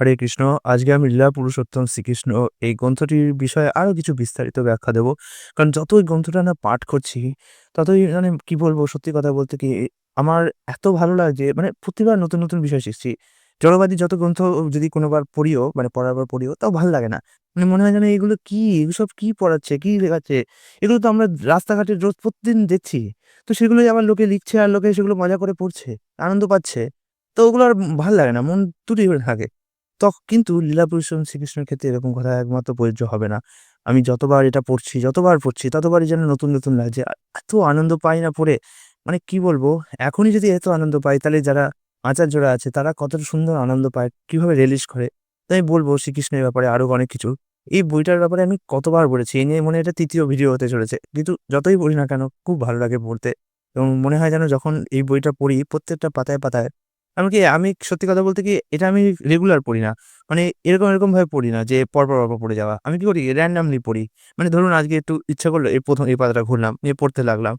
হরে কৃষ্ণ। আজকে আমি লীলা পুরুষোত্তম শ্রীকৃষ্ণ এই গ্রন্থটির বিষয়ে আরো কিছু বিস্তারিত ব্যাখ্যা দেব। কারণ যতই গ্রন্থটা না পাঠ করছি, ততই মানে কি বলবো, সত্যি কথা বলতে কি আমার এত ভালো লাগছে, মানে প্রতিবার নতুন, নতুন বিষয় শিখছি। জড়বাদী যত গ্রন্থ যদি কোনোবার পড়িও, মানে পড়ার পর পড়িও, তাও ভাল লাগে না। মানে মনে হয় যেন এগুলো কি? এসব কি পড়াচ্ছে? কি লেখাচ্ছে? এগুলো তো আমরা রাস্তাঘাটে রোজ প্রতিদিন দেখছি। তো সেগুলোই আবার লোকে লিখছে আর লোকে সেগুলো মজা করে পড়ছে, আনন্দ পাচ্ছে। তো ওগুলো আর ভাল লাগে না। মন তুড়ি হয়ে থাকে। কিন্তু লীলা পুরুষোত্তম শ্রীকৃষ্ণের ক্ষেত্রে এরকম কথা একমাত্র প্রযোজ্য হবে না। আমি যতবার এটা পড়ছি, যতবার পড়ছি, ততবারই যেন নতুন, নতুন লাগছে। এত আনন্দ পাই না পড়ে, মানে কি বলবো? এখনই যদি এত আনন্দ পাই, তাহলে যারা আচার্যরা আছে তারা কতটা সুন্দর আনন্দ পায়, কিভাবে রিলিজ করে। তাই বলব শ্রীকৃষ্ণের ব্যাপারে আরো অনেক কিছু। এই বইটার ব্যাপারে আমি কতবার পড়েছি, এই নিয়ে মনে হয় এটা ৩য় ভিডিও হতে চলেছে। কিন্তু যতই পড়ি না কেন, খুব ভালো লাগে পড়তে। এবং মনে হয় যেন যখন এই বইটা পড়ি, প্রত্যেকটা পাতায়, পাতায় এমনকি আমি সত্যি কথা বলতে কি, এটা আমি রেগুলার পড়ি না। মানে এরকম ভাবে পড়ি না যে পরপর পড়ে যাওয়া। আমি কি করি? র‍্যান্ডমলি পড়ি। মানে ধরুন আজকে একটু ইচ্ছা করলো, এই ১ম এই পাতাটা ঘুরলাম, নিয়ে পড়তে লাগলাম।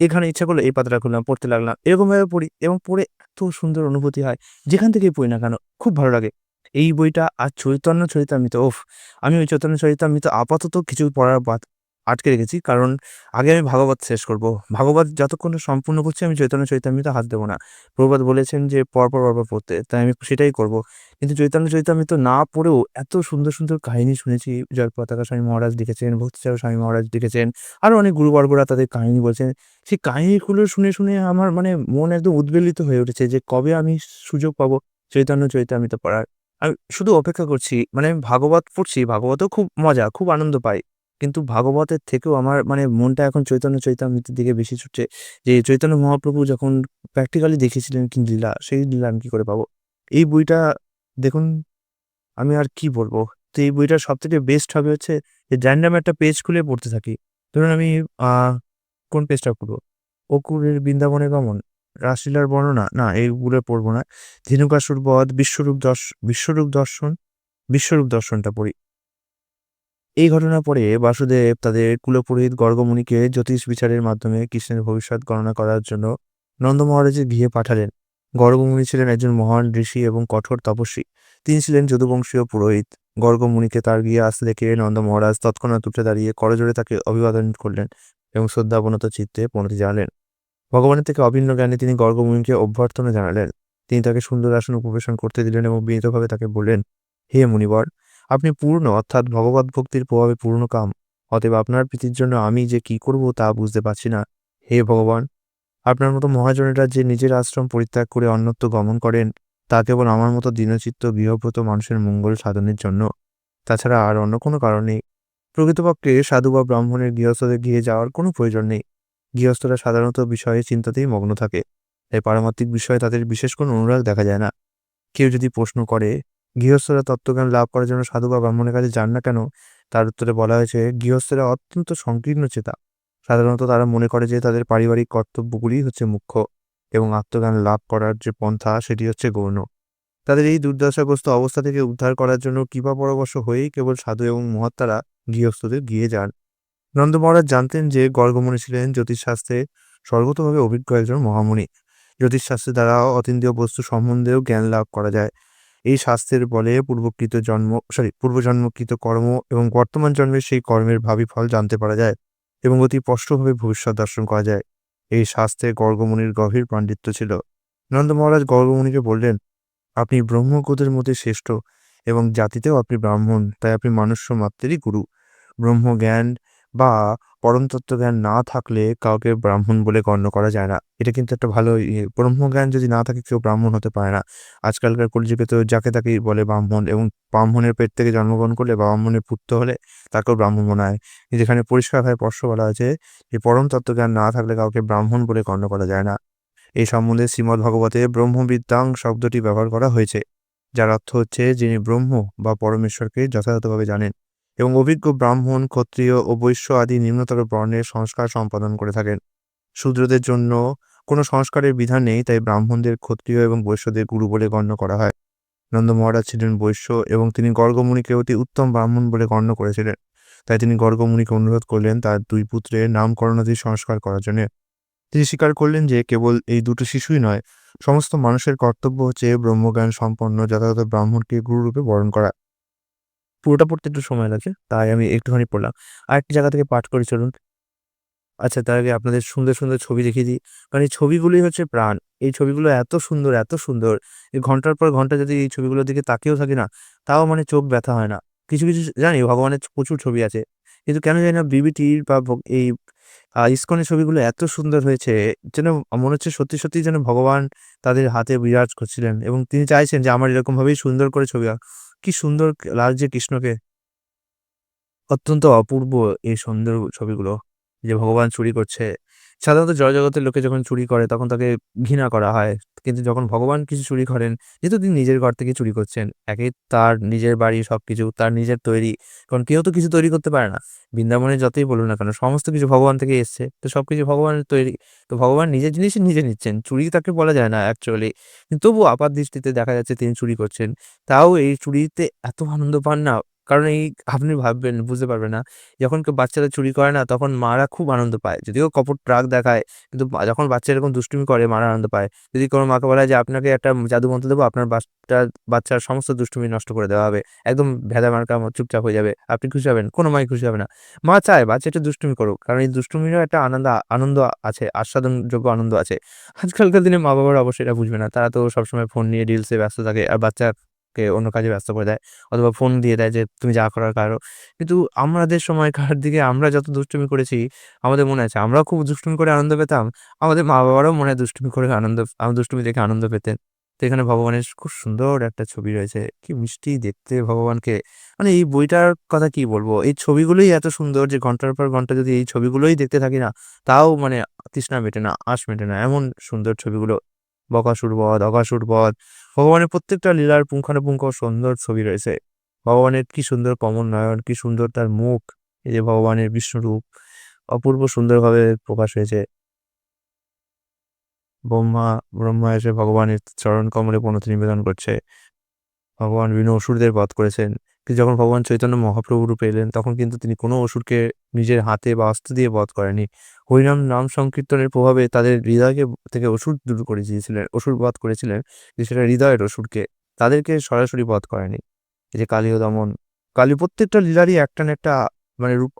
এখানে ইচ্ছা করলো এই পাতাটা খুললাম, পড়তে লাগলাম। এরকমভাবে পড়ি এবং পড়ে এত সুন্দর অনুভূতি হয়, যেখান থেকেই পড়ি না কেন, খুব ভালো লাগে। এই বইটা আর চৈতন্য চরিতামৃত, ওফ! আমি ওই চৈতন্য চরিতামৃত আপাতত কিছু পড়ার বাদ আটকে রেখেছি। কারণ আগে আমি ভাগবত শেষ করব। ভাগবত যতক্ষণ না সম্পূর্ণ করছি, আমি চৈতন্য চরিতামৃতে হাত দেব না। প্রভুপাদ বলেছেন যে পরপর পড়তে। তাই আমি সেটাই করব। কিন্তু চৈতন্য চরিতামৃত না পড়েও এত সুন্দর, সুন্দর কাহিনী শুনেছি। জয় পতাকা স্বামী মহারাজ লিখেছেন, ভক্তিসাগর স্বামী মহারাজ লিখেছেন। আরো অনেক গুরুবর্গরা তাদের কাহিনী বলছেন। সেই কাহিনীগুলো শুনে, শুনে আমার মানে মন একদম উদ্বেলিত হয়ে উঠেছে যে কবে আমি সুযোগ পাবো চৈতন্য চরিতামৃত পড়ার। আমি শুধু অপেক্ষা করছি। মানে আমি ভাগবত পড়ছি, ভাগবতেও খুব মজা, খুব আনন্দ পাই। কিন্তু ভাগবতের থেকেও আমার মানে মনটা এখন চৈতন্য চরিতামৃতের দিকে বেশি ছুটছে। যে চৈতন্য মহাপ্রভু যখন প্র্যাকটিক্যালি দেখিয়েছিলেন কি লীলা, সেই লীলা আমি কি করে পাবো? এই বইটা দেখুন, আমি আর কি বলবো? তো এই বইটার সবথেকে বেস্ট হবে হচ্ছে যে র‍্যান্ডম একটা পেজ খুলে পড়তে থাকি। ধরুন আমি আ কোন পেজটা খুলবো? অকুরের বৃন্দাবনে গমন, রাসলীলার বর্ণনা, না এইগুলো পড়বো না। ধেনুকাসুর বধ, বিশ্বরূপ দর্শন, বিশ্বরূপ দর্শনটা পড়ি। এই ঘটনার পরে বাসুদেব তাদের কুলপুরোহিত গর্গমুনিকে জ্যোতিষ বিচারের মাধ্যমে কৃষ্ণের ভবিষ্যৎ গণনা করার জন্য নন্দ মহারাজের গৃহে পাঠালেন। গর্গমুনি ছিলেন একজন মহান ঋষি এবং কঠোর তপস্বী। তিনি ছিলেন যদুবংশীয় পুরোহিত। গর্গমুনিকে তার গৃহে আসতে দেখে নন্দ মহারাজ তৎক্ষণাৎ উঠে দাঁড়িয়ে করজোড়ে তাকে অভিবাদন করলেন এবং শ্রদ্ধাবনত চিত্তে প্রণতি জানালেন। ভগবানের থেকে অভিন্ন জ্ঞানে তিনি গর্গমুনিকে অভ্যর্থনা জানালেন। তিনি তাকে সুন্দর আসন উপবেশন করতে দিলেন এবং বিনীতভাবে তাকে বললেন, হে মুনিবর, আপনি পূর্ণ অর্থাৎ ভগবত ভক্তির প্রভাবে পূর্ণকাম। অতএব আপনার প্রীতির জন্য আমি যে কি করব তা বুঝতে পারছি না। হে ভগবান, আপনার মতো মহাজনেরা যে নিজের আশ্রম পরিত্যাগ করে অন্যত্র গমন করেন, তা কেবল আমার মতো দীনচিত্ত গৃহব্রত মানুষের মঙ্গল সাধনের জন্য। তাছাড়া আর অন্য কোনো কারণ নেই। প্রকৃতপক্ষে সাধু বা ব্রাহ্মণের গৃহস্থদের গৃহে যাওয়ার কোনো প্রয়োজন নেই। গৃহস্থরা সাধারণত বিষয়ে চিন্তাতেই মগ্ন থাকে। তাই পারমার্থিক বিষয়ে তাদের বিশেষ কোনো অনুরাগ দেখা যায় না। কেউ যদি প্রশ্ন করে, গৃহস্থরা তত্ত্বজ্ঞান লাভ করার জন্য সাধু বা ব্রাহ্মণের কাছে যান না কেন? তার উত্তরে বলা হয়েছে, গৃহস্থরা অত্যন্ত সংকীর্ণ চেতা। সাধারণত তারা মনে করে যে তাদের পারিবারিক কর্তব্যগুলিই হচ্ছে মুখ্য এবং আত্মজ্ঞান লাভ করার যে পন্থা সেটি হচ্ছে গৌণ। তাদের এই দুর্দশাগ্রস্ত অবস্থা থেকে উদ্ধার করার জন্য কৃপা পরবশ হয়েই কেবল সাধু এবং মহাত্মারা গৃহস্থদের গৃহে যান। নন্দ মহারাজ জানতেন যে গর্গমুনি ছিলেন জ্যোতিষশাস্ত্রে সর্বতোভাবে অভিজ্ঞ একজন মহামুনি। জ্যোতিষশাস্ত্রের দ্বারা অতীন্দ্রিয় বস্তু সম্বন্ধেও জ্ঞান লাভ করা যায়। এই শাস্ত্রের বলে পূর্বজন্মকৃত কর্ম এবং বর্তমান জন্মের সেই কর্মের ভাবী ফল জানতে পারা যায় এবং অতি স্পষ্টভাবে ভবিষ্যৎ দর্শন করা যায়। এই শাস্ত্রে গর্গমুনির গভীর পাণ্ডিত্য ছিল। নন্দ মহারাজ গর্গমুনিকে বললেন, আপনি ব্রহ্মজ্ঞদের মধ্যে শ্রেষ্ঠ এবং জাতিতেও আপনি ব্রাহ্মণ, তাই আপনি মনুষ্য মাত্রেরই গুরু। ব্রহ্মজ্ঞান বা পরম তত্ত্বজ্ঞান না থাকলে কাউকে ব্রাহ্মণ বলে গণ্য করা যায় না। এটা কিন্তু একটা ভালো ব্রহ্মজ্ঞান যদি না থাকে কেউ ব্রাহ্মণ হতে পারে না। আজকালকার কলিযুগে তো যাকে তাকেই বলে ব্রাহ্মণ এবং ব্রাহ্মণের পেট থেকে জন্মগ্রহণ করলে বা ব্রাহ্মণের পুত্র হলে তাকেও ব্রাহ্মণ মনে হয়। যেখানে পরিষ্কারভাবে স্পষ্ট বলা হয়েছে যে পরম তত্ত্বজ্ঞান না থাকলে কাউকে ব্রাহ্মণ বলে গণ্য করা যায় না। এই সম্বন্ধে শ্রীমদ্ভাগবতে ব্রহ্মবিদ্যাং শব্দটি ব্যবহার করা হয়েছে, যার অর্থ হচ্ছে যিনি ব্রহ্ম বা পরমেশ্বরকে যথাযথভাবে জানেন এবং অভিজ্ঞ ব্রাহ্মণ, ক্ষত্রিয় ও বৈশ্য আদি নিম্নতর বর্ণের সংস্কার সম্পাদন করে থাকেন। শূদ্রদের জন্য কোনো সংস্কারের বিধান নেই, তাই ব্রাহ্মণদের ক্ষত্রিয় এবং বৈশ্যদের গুরু বলে গণ্য করা হয়। নন্দ মহারাজ ছিলেন বৈশ্য এবং তিনি গর্গমুনিকে অতি উত্তম ব্রাহ্মণ বলে গণ্য করেছিলেন। তাই তিনি গর্গমুনিকে অনুরোধ করলেন তার দুই পুত্রের নামকরণাদি সংস্কার করার জন্য। তিনি স্বীকার করলেন যে কেবল এই দুটো শিশুই নয়, সমস্ত মানুষের কর্তব্য হচ্ছে ব্রহ্মজ্ঞান সম্পন্ন যথাযথ ব্রাহ্মণকে গুরুরূপে বরণ করা। পুরোটা পড়তে একটু সময় লাগে, তাই আমি একটুখানি পড়লাম। আরেকটি জায়গা থেকে পাঠ করি চলুন। আচ্ছা, তার আগে আপনাদের সুন্দর, সুন্দর ছবি দেখিয়ে দিই। কারণ এই ছবিগুলোই হচ্ছে প্রাণ। এই ছবিগুলো এত সুন্দর, এত সুন্দর। এই ঘন্টার পর ঘন্টা যদি এই ছবিগুলোর দিকে তাকিয়েও থাকি না, তাও মানে চোখ ব্যথা হয় না। কিছু, কিছু জানি ভগবানের প্রচুর ছবি আছে। কিন্তু কেন জানি না বিবিটির বা এই ইসকনের ছবিগুলো এত সুন্দর হয়েছে, যেন মনে হচ্ছে সত্যি, সত্যিই যেন ভগবান তাদের হাতে বিরাজ করছিলেন এবং তিনি চাইছেন যে আমার এরকমভাবেই সুন্দর করে ছবি কি সুন্দর লাগছে কৃষ্ণকে। অত্যন্ত অপূর্ব এই সুন্দর ছবিগুলো। যে ভগবান চুরি করছে। সাধারণত জড়জগতের লোকে যখন চুরি করে তখন তাকে ঘৃণা করা হয়। কিন্তু যখন ভগবান কিছু চুরি করেন, যেহেতু তিনি নিজের ঘর থেকে চুরি করছেন। একেই তার নিজের বাড়ি সবকিছু, তার নিজের তৈরি। কারণ কেউ তো কিছু তৈরি করতে পারে না। বৃন্দাবনে যতই বলুন না কেন সমস্ত কিছু ভগবান থেকেই এসছে। তো সবকিছু ভগবানের তৈরি। তো ভগবান নিজের জিনিসই নিজে নিচ্ছেন। চুরি তাকে বলা যায় না অ্যাকচুয়ালি। কিন্তু তবুও আপাতদৃষ্টিতে দেখা যাচ্ছে তিনি চুরি করছেন। তাও এই চুরিতে এত আনন্দ পান না। কারণ এই আপনি ভাববেন, বুঝতে পারবেন না। যখন কেউ বাচ্চারা চুরি করে না তখন মারা খুব আনন্দ পায়। যদিও কপট রাগ দেখায় কিন্তু যখন বাচ্চা এরকম দুষ্টুমি করে মারা আনন্দ পায়। যদি কোনো মাকে বলা হয় যে আপনাকে একটা জাদু মন্ত্র দেবো আপনার বাচ্চার সমস্ত দুষ্টুমি নষ্ট করে দেওয়া হবে। একদম ভেদা মার্কা চুপচাপ হয়ে যাবে। আপনি খুশি হবেন? কোনো মাই খুশি হবে না। মা চায় বাচ্চা একটু দুষ্টুমি করুক। কারণ এই দুষ্টুমিরও একটা আনন্দ আছে, আস্বাদনযোগ্য আনন্দ আছে। আজকালকার দিনে মা-বাবারা অবশ্যই এটা বুঝবে না। তারা তো সবসময় ফোন নিয়ে রিলসে ব্যস্ত থাকে। আর বাচ্চাকে অন্য কাজে ব্যস্ত করে দেয়। অথবা ফোন দিয়ে দেয় যে তুমি যা করার করো। কিন্তু আমাদের সময়কার দিকে আমরা যত দুষ্টুমি করেছি, আমাদের মনে আছে আমরাও খুব দুষ্টুমি করে আনন্দ পেতাম। আমাদের মা-বাবারাও মনে হয় দুষ্টুমি করে দুষ্টুমি দেখে আনন্দ পেতেন। তো এখানে ভগবানের খুব সুন্দর একটা ছবি রয়েছে। কি মিষ্টি দেখতে ভগবানকে। মানে এই বইটার কথা কি বলবো? এই ছবিগুলোই এত সুন্দর যে ঘন্টার পর ঘন্টা যদি এই ছবিগুলোই দেখতে থাকি না, তাও মানে তৃষ্ণা মেটে না, আঁশ মেটে না। এমন সুন্দর ছবিগুলো। বকাসুর বধ, অঘাসুর বধ, ভগবানের প্রত্যেকটা লীলার পুঙ্খানুপুঙ্খ সুন্দর ছবি রয়েছে। ভগবানের কি সুন্দর কমল নয়ন, কি সুন্দর তার মুখ। এই যে ভগবানের বিষ্ণুরূপ অপূর্ব সুন্দরভাবে প্রকাশ হয়েছে। ব্রহ্মা ব্রহ্মা এসে ভগবানের চরণ কমলে প্রণতি নিবেদন করছে। ভগবান বিভিন্ন অসুরদের বধ করেছেন। কিন্তু যখন ভগবান চৈতন্য মহাপ্রভু রূপে এলেন, তখন কিন্তু তিনি কোনো অসুরকে নিজের হাতে বা অস্ত্র দিয়ে বধ করেননি। হরিনাম নাম সংকীর্তনের প্রভাবে তাদের হৃদয়কে থেকে অসুর দূর করে দিয়েছিলেন, অসুর বধ করেছিলেন। কিন্তু সেটা হৃদয়ের অসুরকে। তাদেরকে সরাসরি বধ করেনি। এই যে কালীয় দমন, কালী প্রত্যেকটা লীলারই একটা না একটা মানে রূপ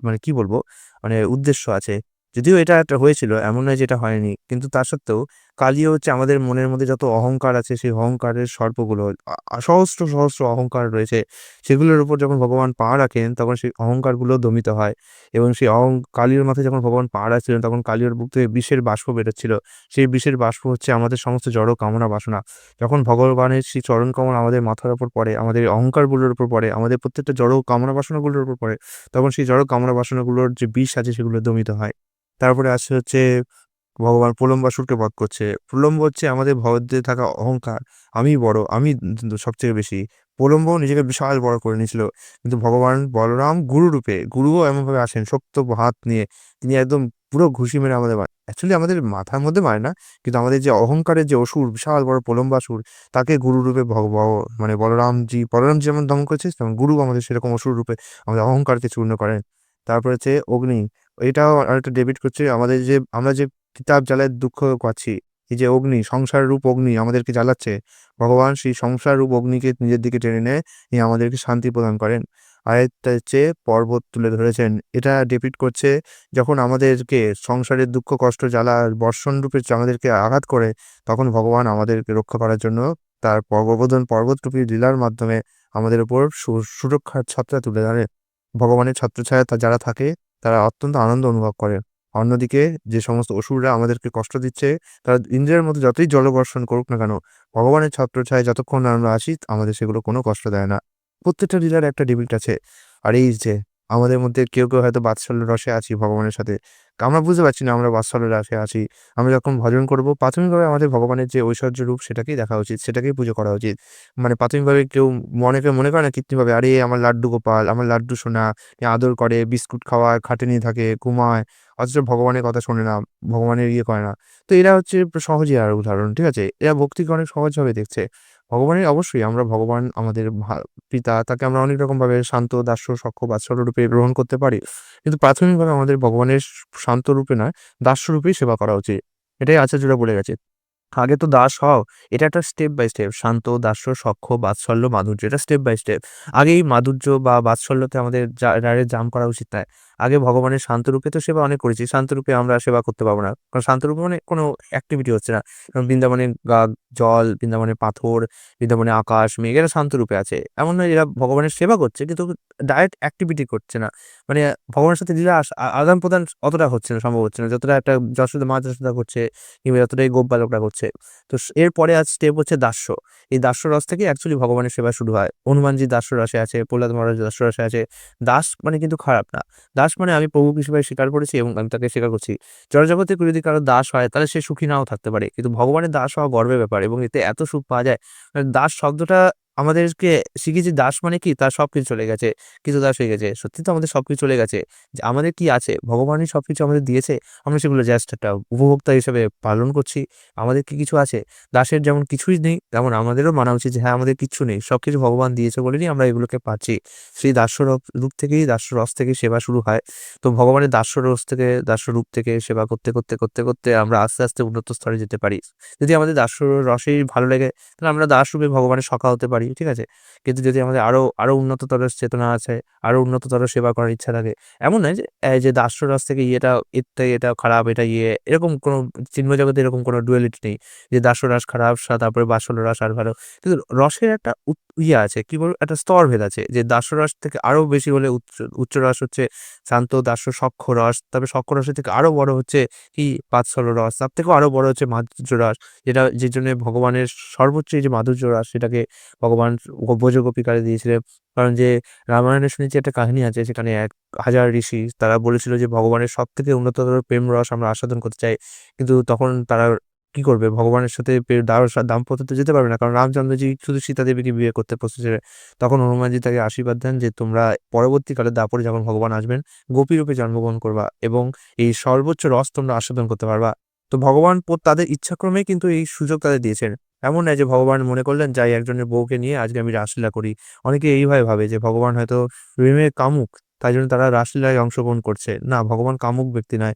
মানে কি বলবো? মানে উদ্দেশ্য আছে। যদিও এটা একটা হয়েছিল, এমন নয় যে এটা হয়নি। কিন্তু তা সত্ত্বেও কালীও হচ্ছে আমাদের মনের মধ্যে যত অহংকার আছে, সেই অহংকারের সর্পগুলো সহস্র, সহস্র অহংকার রয়েছে। সেগুলোর উপর যখন ভগবান পা রাখেন, তখন সেই অহংকারগুলো দমিত হয় এবং সেই কালীর মাথায় যখন ভগবান পা রাখছিলেন, তখন কালীর বুক থেকে বিষের বাষ্প বেরোচ্ছিল। সেই বিষের বাষ্প হচ্ছে আমাদের সমস্ত জড় কামনা বাসনা। যখন ভগবানের সেই চরণ কমল আমাদের মাথার উপর পড়ে, আমাদের অহংকারগুলোর উপর পড়ে, আমাদের প্রত্যেকটা জড় কামনা বাসনাগুলোর উপর পড়ে, তখন সেই জড় কামনা বাসনাগুলোর যে বিষ আছে সেগুলো দমিত হয়। তারপরে আসছে হচ্ছে ভগবান প্রলম্বাসুরকে বধ করছে। প্রলম্ব হচ্ছে আমাদের মধ্যে থাকা অহংকার। আমিই বড়, আমি সবচেয়ে বেশি। প্রলম্বও নিজেকে বিশাল বড় করে নিয়েছিল। কিন্তু ভগবান বলরাম গুরুরূপে, গুরুও এমনভাবে আসেন শক্ত হাত নিয়ে। তিনি একদম পুরো ঘুষি মেরে আমাদের অ্যাকচুয়ালি আমাদের মাথার মধ্যে মারে না। কিন্তু আমাদের যে অহংকারের যে অসুর, বিশাল বড় প্রলম্বাসুর, তাকে গুরুরূপে মানে বলরামজি যেমন দমন করেছে, তেমন গুরু আমাদের সেরকম অসুর রূপে আমাদের অহংকারকে চূর্ণ করেন। তারপরে হচ্ছে অগ্নি। এটাও আরেকটা ডেবিট করছে আমাদের যে আমরা যে তিতাব জ্বালায় দুঃখ পাচ্ছি। এই যে অগ্নি, সংসার রূপ অগ্নি আমাদেরকে জ্বালাচ্ছে। ভগবান সেই সংসার রূপ অগ্নিকে নিজের দিকে টেনে নিয়ে আমাদেরকে শান্তি প্রদান করেন। আরেকটা হচ্ছে পর্বত তুলে ধরেছেন। এটা ডিপিক্ট করছে যখন আমাদেরকে সংসারের দুঃখ, কষ্ট, জ্বালা বর্ষণ রূপে আমাদেরকে আঘাত করে, তখন ভগবান আমাদেরকে রক্ষা করার জন্য তার পর্বতরূপী লীলার মাধ্যমে আমাদের উপর সুরক্ষার ছত্র তুলে ধরে। ভগবানের ছত্রছায়ায় যারা থাকে তারা অত্যন্ত আনন্দ অনুভব করে। অন্যদিকে যে সমস্ত অসুররা আমাদেরকে কষ্ট দিচ্ছে, তারা ইন্দ্রিয়ের মধ্যে যতই জলবর্ষণ করুক না কেন, ভগবানের ছত্রছায়ায় যতক্ষণ না আমরা আছি, আমাদের সেগুলো কোনো কষ্ট দেয় না। প্রত্যেকটা লীলার একটা ডিবেট আছে। আর এই যে আমাদের মধ্যে কেউ হয়তো বাৎসল্য রসে আছি ভগবানের সাথে। আমরা বুঝতে পারছি না আমরা বাৎসল্য রসে আছি। আমরা যখন ভজন করব, প্রাথমিকভাবে আমাদের ভগবানের যে ঐশ্বর্য রূপ সেটাকেই দেখা উচিত, সেটাকেই পুজো করা উচিত। মানে প্রাথমিকভাবে কেউ মনে করে না কৃত্রিমভাবে, "আরে আমার লাড্ডু গোপাল, আমার লাড্ডু সোনা।" আদর করে, বিস্কুট খাওয়ায়, খাটে নিয়ে থাকে, ঘুমায়। অথচ ভগবানের কথা শোনে না, ভগবানের ইয়ে করে না। তো এরা হচ্ছে সহজই আর উদাহরণ, ঠিক আছে? এরা ভক্তিকে অনেক সহজভাবে দেখছে। ভগবানের অবশ্যই আমরা ভগবান আমাদের পিতা তাকে আমরা অনেক রকমভাবে শান্ত, দাস্য, সখ্য, বাৎসল্য রূপে গ্রহণ করতে পারি। কিন্তু প্রাথমিকভাবে আমাদের ভগবানের শান্ত রূপে নয়, দাস্য রূপেই সেবা করা উচিত। এটাই আচার্যরা বলে গেছে। আগে তো দাস হও। এটা একটা স্টেপ বাই স্টেপ। শান্ত, দাস্য, সখ্য, বাৎসল্য, মাধুর্য। এটা স্টেপ বাই স্টেপ। আগেই মাধুর্য বা বাৎসল্যতে আমাদের ডাইরেক্ট জাম্প করা উচিত নয়। আগে ভগবানের শান্তরূপে তো সেবা অনেক করেছি। শান্তরূপে আমরা সেবা করতে পারব না। কারণ শান্তরূপে মানে কোনো অ্যাক্টিভিটি হচ্ছে না। কারণ বৃন্দাবনে জল, বৃন্দাবনে পাথর, বৃন্দাবনে আকাশ, মেঘ এরা শান্তরূপে আছে। এমন নয় এরা ভগবানের সেবা করছে কিন্তু ডাইরেক্ট অ্যাক্টিভিটি করছে না। মানে ভগবানের সাথে লীলা আদান-প্রদান অতটা হচ্ছে না, সম্ভব হচ্ছে না। যতটা একটা মা যশোদা করছে কিংবা যতটাই গোপ বালকরা করছে। তো এরপরে স্টেপ হচ্ছে দাস্য। এই দাস্য রস থেকে অ্যাকচুয়ালি ভগবানের সেবা শুরু হয়। হনুমানজি দাস্য রসে আছে, প্রহ্লাদ মহারাজ দাস্য রসে আছে। দাস মানে কিন্তু খারাপ না। দাস মানে আমি প্রভু হিসেবে স্বীকার করেছি এবং আমি তাকে স্বীকার করছি। জড়জগতে কেউ যদি কারো দাস হয় তাহলে সে সুখী নাও থাকতে পারে। কিন্তু ভগবানের দাস হওয়া গর্বের ব্যাপার এবং এতে এত সুখ পাওয়া যায়। দাস শব্দটা আমাদেরকে শিখিয়েছে দাস মানে কি তার সবকিছু চলে গেছে। কৃতদাস হয়ে গেছে। সত্যি তো আমাদের সবকিছু চলে গেছে। যে আমাদের কি আছে? ভগবানই সবকিছু আমাদের দিয়েছে। আমরা সেগুলো জাস্ট একটা উপভোক্তা হিসেবে পালন করছি। আমাদের কি কিছু আছে? দাসের যেমন কিছুই নেই, তেমন আমাদেরও মানা উচিত যে হ্যাঁ, আমাদের কিচ্ছু নেই। সবকিছু ভগবান দিয়েছে বলেই আমরা এগুলোকে পাচ্ছি। সেই দাস্য রূপ থেকেই দাস্য রস থেকে সেবা শুরু হয়। তো ভগবানের দাস্য রস থেকে দাস্য রূপ থেকে সেবা করতে আমরা আস্তে, আস্তে উন্নত স্তরে যেতে পারি। যদি আমাদের দাস্য রসেই ভালো লাগে তাহলে আমরা দাস রূপে ভগবানের সখা হতে পারি। ঠিক আছে? কিন্তু যদি আমাদের আরো উন্নততর চেতনা আছে, আরো উন্নততর সেবা করার ইচ্ছা থাকে, এমন নয় যে এই যে দাস্য রস থেকে এর থেকে এটা খারাপ, এটা এরকম কোনো চিন্ময় জগতে এরকম কোনো ডুয়ালিটি নেই। যে দাস্যরস খারাপ তারপরে বাৎসল্য রস আর ভালো। কিন্তু রসের একটা আছে, কি বলবো? একটা স্তরভেদ আছে। যে দাস্যরস থেকে আরো বেশি হলে উচ্চ রস হচ্ছে শান্ত, দাস্য, সখ্য রস। তারপরে সখ্য রসের থেকে আরো বড় হচ্ছে কি বাৎসল্য রস। তার থেকেও আরো বড় হচ্ছে মাধুর্য রস। যে জন্য ভগবানের সর্বোচ্চ এই যে মাধুর্য রস সেটাকে ভগবান ব্রজগোপিকারে দিয়েছিলেন। কারণ যে রামায়ণে শুনেছি একটা কাহিনী আছে, সেখানে ১,০০০ ঋষি তারা বলেছিল যে ভগবানের সবথেকে উন্নততর প্রেম রস আমরা আস্বাদন করতে চাই। কিন্তু তখন তারা কি করবে? ভগবানের সাথে দাম্পত্যতে যেতে পারবে না। কারণ রামচন্দ্রজি শুধু সীতা দেবীকে বিয়ে করতে প্রস্তুত ছিলেন। তখন হনুমানজি তাকে আশীর্বাদ দেন যে, "তোমরা পরবর্তীকালে দাপরে যখন ভগবান আসবেন, গোপীরূপে জন্মগ্রহণ করবা এবং এই সর্বোচ্চ রস তোমরা আস্বাদন করতে পারবা।" তো ভগবান তাদের ইচ্ছাক্রমেই কিন্তু এই সুযোগ তাদের দিয়েছেন। এমন নয় যে ভগবান মনে করলেন যাই একজনের বউকে নিয়ে আজকে আমি রাসলীলা করি। অনেকে এইভাবে ভাবে যে ভগবান হয়তো প্রেমে কামুক, তাই জন্য তারা রাসলীলায় অংশগ্রহণ করছে। না, ভগবান কামুক ব্যক্তি নয়।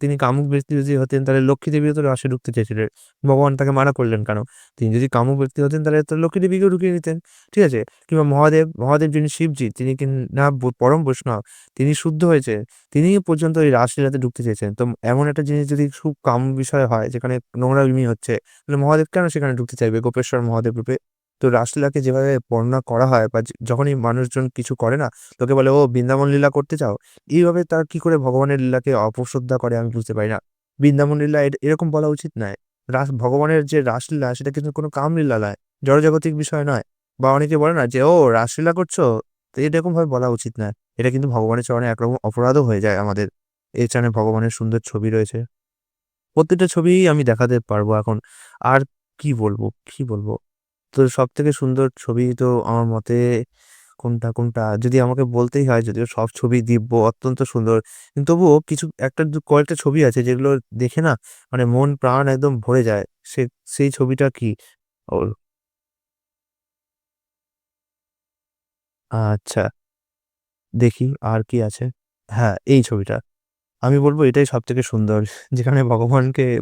তিনি কামুক ব্যক্তি যদি হতেন তাহলে লক্ষ্মী দেবীও তো রাসে ঢুকতে চেয়েছিলেন। ভগবান তাকে মানা করলেন কেন? তিনি যদি কামুক ব্যক্তি হতেন তাহলে তো লক্ষ্মী দেবীকেও ঢুকিয়ে দিতেন। ঠিক আছে? কিংবা মহাদেব যিনি শিবজি তিনি না পরম বৈষ্ণব, তিনি শুদ্ধ হয়েছে। তিনি পর্যন্ত এই রাসলীলাতে ঢুকতে চেয়েছেন। তো এমন একটা জিনিস যদি খুব কাম বিষয় হয় যেখানে নোংরামি হচ্ছে, তাহলে মহাদেব কেন সেখানে ঢুকতে চাইবে গোপেশ্বর মহাদেব রূপে? তো রাসলীলাকে যেভাবে বর্ণনা করা হয় বা যখনই মানুষজন কিছু করে না, লোকে বলে, "ও বৃন্দাবন লীলা করতে চাও?" এইভাবে তারা কি করে ভগবানের লীলাকে অপশ্রদ্ধা করে আমি বুঝতে পারি না। বৃন্দাবন লীলা এরকম বলা উচিত নয়। ভগবানের যে রাসলীলা সেটা কিন্তু কোনো কামলীলা নয়। জড়জাগতিক বিষয় নয়। বা অনেকে বলে না যে, "ও রাসলীলা করছো?" তো এরকমভাবে বলা উচিত নয়। এটা কিন্তু ভগবানের চরণে একরকম অপরাধও হয়ে যায় আমাদের। এর চরণে ভগবানের সুন্দর ছবি রয়েছে। প্রত্যেকটা ছবিই আমি দেখাতে পারবো এখন। আর কি বলবো? তো সবথেকে সুন্দর ছবি তো আমার মতে কোনটা? যদি আমাকে বলতেই হয়, যদিও সব ছবি দিব্য, অত্যন্ত সুন্দর। কিন্তু তবুও কিছু কয়েকটা ছবি আছে যেগুলো দেখে না মানে মন প্রাণ একদম ভরে যায়। সে সেই ছবিটা কি? ও আচ্ছা, দেখি আর কি আছে? হ্যাঁ, এই ছবিটা। আমি বলব এটাই সবথেকে সুন্দর। যেখানে ভগবানকে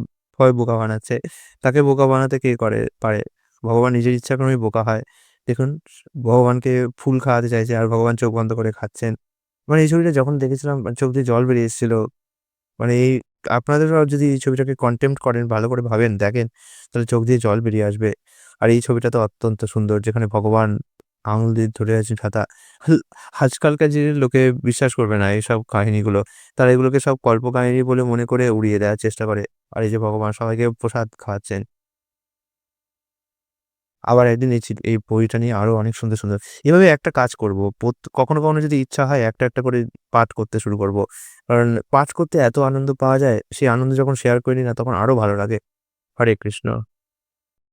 বোকা বানাচ্ছে। তাকে বোকা বানাতে কে পারে? ভগবান নিজের ইচ্ছাক্রমেই বোকা হয়। দেখুন, ভগবানকে ফুল খাওয়াতে চাইছে আর ভগবান চোখ বন্ধ করে খাচ্ছেন। মানে এই ছবিটা যখন দেখেছিলাম মানে চোখ দিয়ে জল বেরিয়ে এসেছিল। মানে আপনাদেরও যদি এই ছবিটাকে কনটেম্প্ট করেন, ভালো করে ভাবেন, দেখেন, তাহলে চোখ দিয়ে জল বেরিয়ে আসবে। আর এই ছবিটা তো অত্যন্ত সুন্দর যেখানে ভগবান আঙুল দিয়ে ধরে আছেন খাতা। হল আজকালকার দিনের লোকে বিশ্বাস করবে না এইসব কাহিনীগুলো। তারা এগুলোকে সব কল্পকাহিনী বলে মনে করে উড়িয়ে দেওয়ার চেষ্টা করে। আর এই যে ভগবান সবাইকে প্রসাদ খাওয়াচ্ছেন। আবার একদিন এই বইটা নিয়ে আরো অনেক সুন্দর। এভাবে একটা কাজ করব। কখনো যদি ইচ্ছা হয় একটা করে পাঠ করতে শুরু করব। কারণ পাঠ করতে এত আনন্দ পাওয়া যায়, সেই আনন্দ যখন শেয়ার করি না তখন আরো ভালো লাগে। হরে কৃষ্ণ।